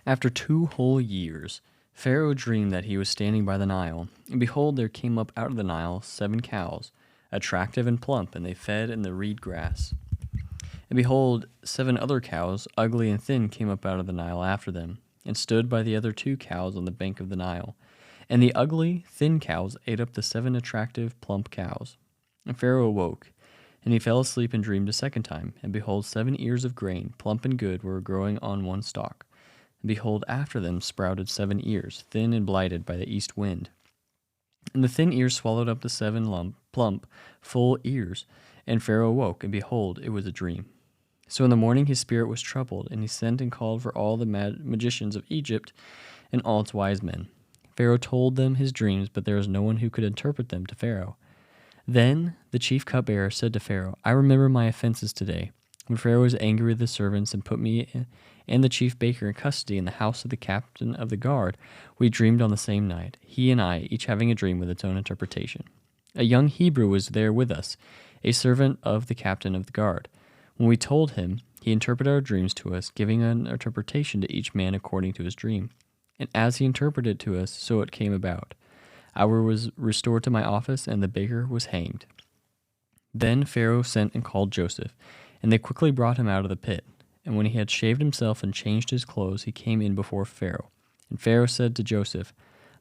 After 2 whole years, Pharaoh dreamed that he was standing by the Nile, and behold, there came up out of the Nile 7 cows, attractive and plump, and they fed in the reed grass. And behold, 7 other cows, ugly and thin, came up out of the Nile after them, and stood by the other 2 cows on the bank of the Nile. And the ugly, thin cows ate up the 7 attractive, plump cows. And Pharaoh awoke, and he fell asleep and dreamed a second time. And behold, 7 ears of grain, plump and good, were growing on one stalk. And behold, after them sprouted 7 ears, thin and blighted by the east wind. And the thin ears swallowed up the 7 plump, full ears. And Pharaoh awoke, and behold, it was a dream. So in the morning his spirit was troubled, and he sent and called for all the magicians of Egypt and all its wise men. Pharaoh told them his dreams, but there was no one who could interpret them to Pharaoh. Then the chief cupbearer said to Pharaoh, I remember my offenses today. When Pharaoh was angry with the servants and put me and the chief baker in custody in the house of the captain of the guard, we dreamed on the same night, he and I, each having a dream with its own interpretation. A young Hebrew was there with us, a servant of the captain of the guard. When we told him, he interpreted our dreams to us, giving an interpretation to each man according to his dream. And as he interpreted to us, so it came about. I was restored to my office, and the baker was hanged. Then Pharaoh sent and called Joseph, and they quickly brought him out of the pit. And when he had shaved himself and changed his clothes, he came in before Pharaoh. And Pharaoh said to Joseph,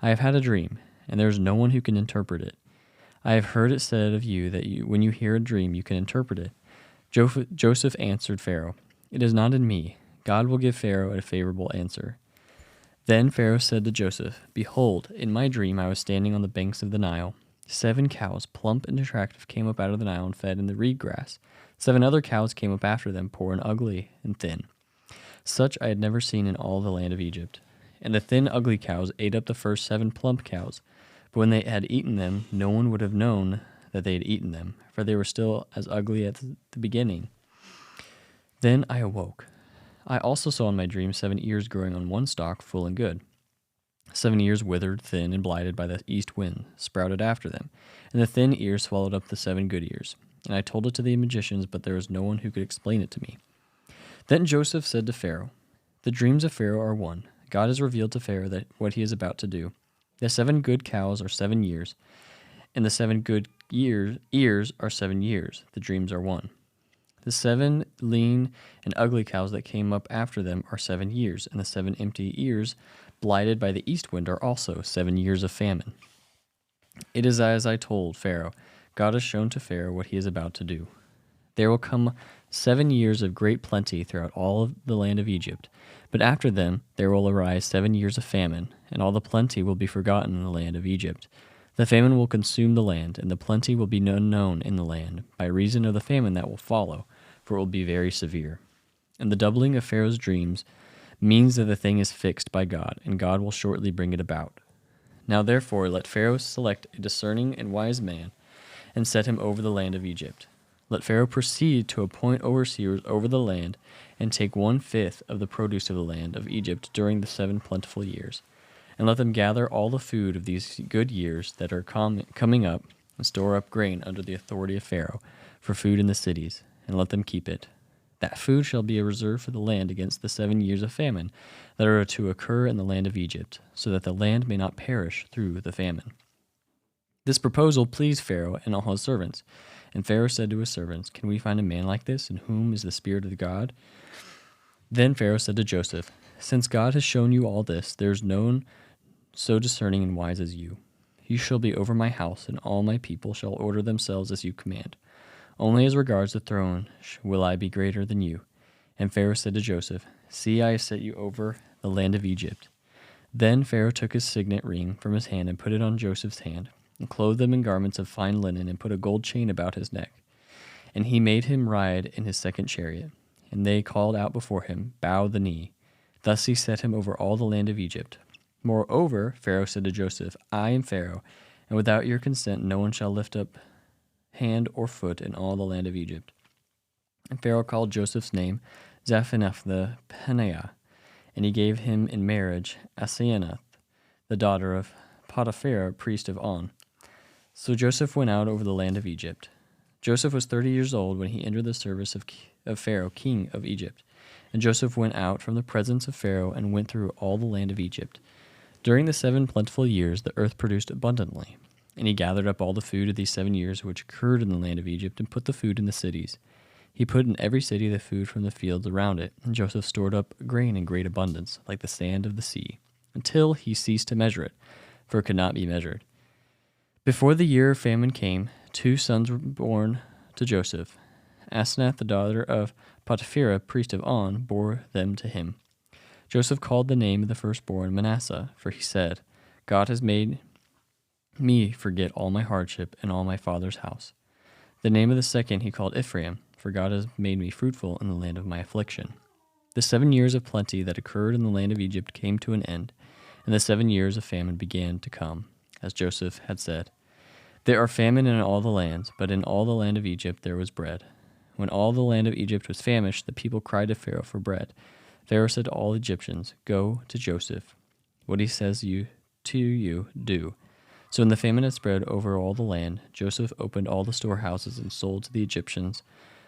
I have had a dream, and there is no one who can interpret it. I have heard it said of you that when you hear a dream, you can interpret it. Joseph answered Pharaoh, It is not in me. God will give Pharaoh a favorable answer. Then Pharaoh said to Joseph, Behold, in my dream I was standing on the banks of the Nile. 7 cows, plump and attractive, came up out of the Nile and fed in the reed grass. 7 other cows came up after them, poor and ugly and thin. Such I had never seen in all the land of Egypt. And the thin, ugly cows ate up the first 7 plump cows. But when they had eaten them, no one would have known that they had eaten them, for they were still as ugly as the beginning. Then I awoke. I also saw in my dream 7 ears growing on one stalk, full and good. 7 ears withered, thin, and blighted by the east wind, sprouted after them, and the thin ears swallowed up the 7 good ears. And I told it to the magicians, but there was no one who could explain it to me. Then Joseph said to Pharaoh, The dreams of Pharaoh are one. God has revealed to Pharaoh that what he is about to do. The 7 good cows are 7 years, and the 7 good ears are 7 years. The dreams are one. The 7 lean and ugly cows that came up after them are 7 years, and the 7 empty ears, blighted by the east wind, are also 7 years of famine. It is as I told Pharaoh. God has shown to Pharaoh what he is about to do. There will come 7 years of great plenty throughout all of the land of Egypt, but after them there will arise 7 years of famine, and all the plenty will be forgotten in the land of Egypt. The famine will consume the land, and the plenty will be unknown in the land, by reason of the famine that will follow, for it will be very severe. And the doubling of Pharaoh's dreams means that the thing is fixed by God, and God will shortly bring it about. Now therefore let Pharaoh select a discerning and wise man, and set him over the land of Egypt. Let Pharaoh proceed to appoint overseers over the land, and take 1/5 of the produce of the land of Egypt during the 7 plentiful years. And let them gather all the food of these good years that are coming up, and store up grain under the authority of Pharaoh, for food in the cities, and let them keep it. That food shall be a reserve for the land against the 7 years of famine that are to occur in the land of Egypt, so that the land may not perish through the famine. This proposal pleased Pharaoh and all his servants. And Pharaoh said to his servants, Can we find a man like this, in whom is the spirit of God? Then Pharaoh said to Joseph, Since God has shown you all this, there is no one so discerning and wise as you. You shall be over my house, and all my people shall order themselves as you command. Only as regards the throne will I be greater than you. And Pharaoh said to Joseph, See, I have set you over the land of Egypt. Then Pharaoh took his signet ring from his hand and put it on Joseph's hand, and clothed him in garments of fine linen, and put a gold chain about his neck. And he made him ride in his second chariot. And they called out before him, Bow the knee. Thus he set him over all the land of Egypt. Moreover, Pharaoh said to Joseph, I am Pharaoh, and without your consent no one shall lift up hand or foot in all the land of Egypt. And Pharaoh called Joseph's name Zaphenath Paneah, and he gave him in marriage Asenath, the daughter of Potiphar, priest of On. So Joseph went out over the land of Egypt. Joseph was 30 years old when he entered the service of Pharaoh, king of Egypt, And Joseph went out from the presence of Pharaoh and went through all the land of Egypt. During the 7 plentiful years, the earth produced abundantly. And he gathered up all the food of these 7 years which occurred in the land of Egypt and put the food in the cities. He put in every city the food from the fields around it, and Joseph stored up grain in great abundance, like the sand of the sea, until he ceased to measure it, for it could not be measured. Before the year of famine came, 2 sons were born to Joseph. Asenath, the daughter of Potipherah, priest of On, bore them to him. Joseph called the name of the firstborn Manasseh, for he said, God has made me forget all my hardship and all my father's house. The name of the second he called Ephraim, for God has made me fruitful in the land of my affliction. The 7 years of plenty that occurred in the land of Egypt came to an end, and the 7 years of famine began to come, as Joseph had said. There are famine in all the lands, but in all the land of Egypt there was bread. When all the land of Egypt was famished, the people cried to Pharaoh for bread. Pharaoh said to all Egyptians, Go to Joseph. What he says to you, do. So when the famine had spread over all the land, Joseph opened all the storehouses and sold to the Egyptians,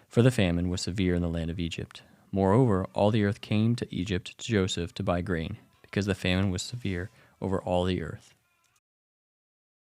for the famine was severe in the land of Egypt. Moreover, all the earth came to Egypt to Joseph to buy grain, because the famine was severe over all the earth.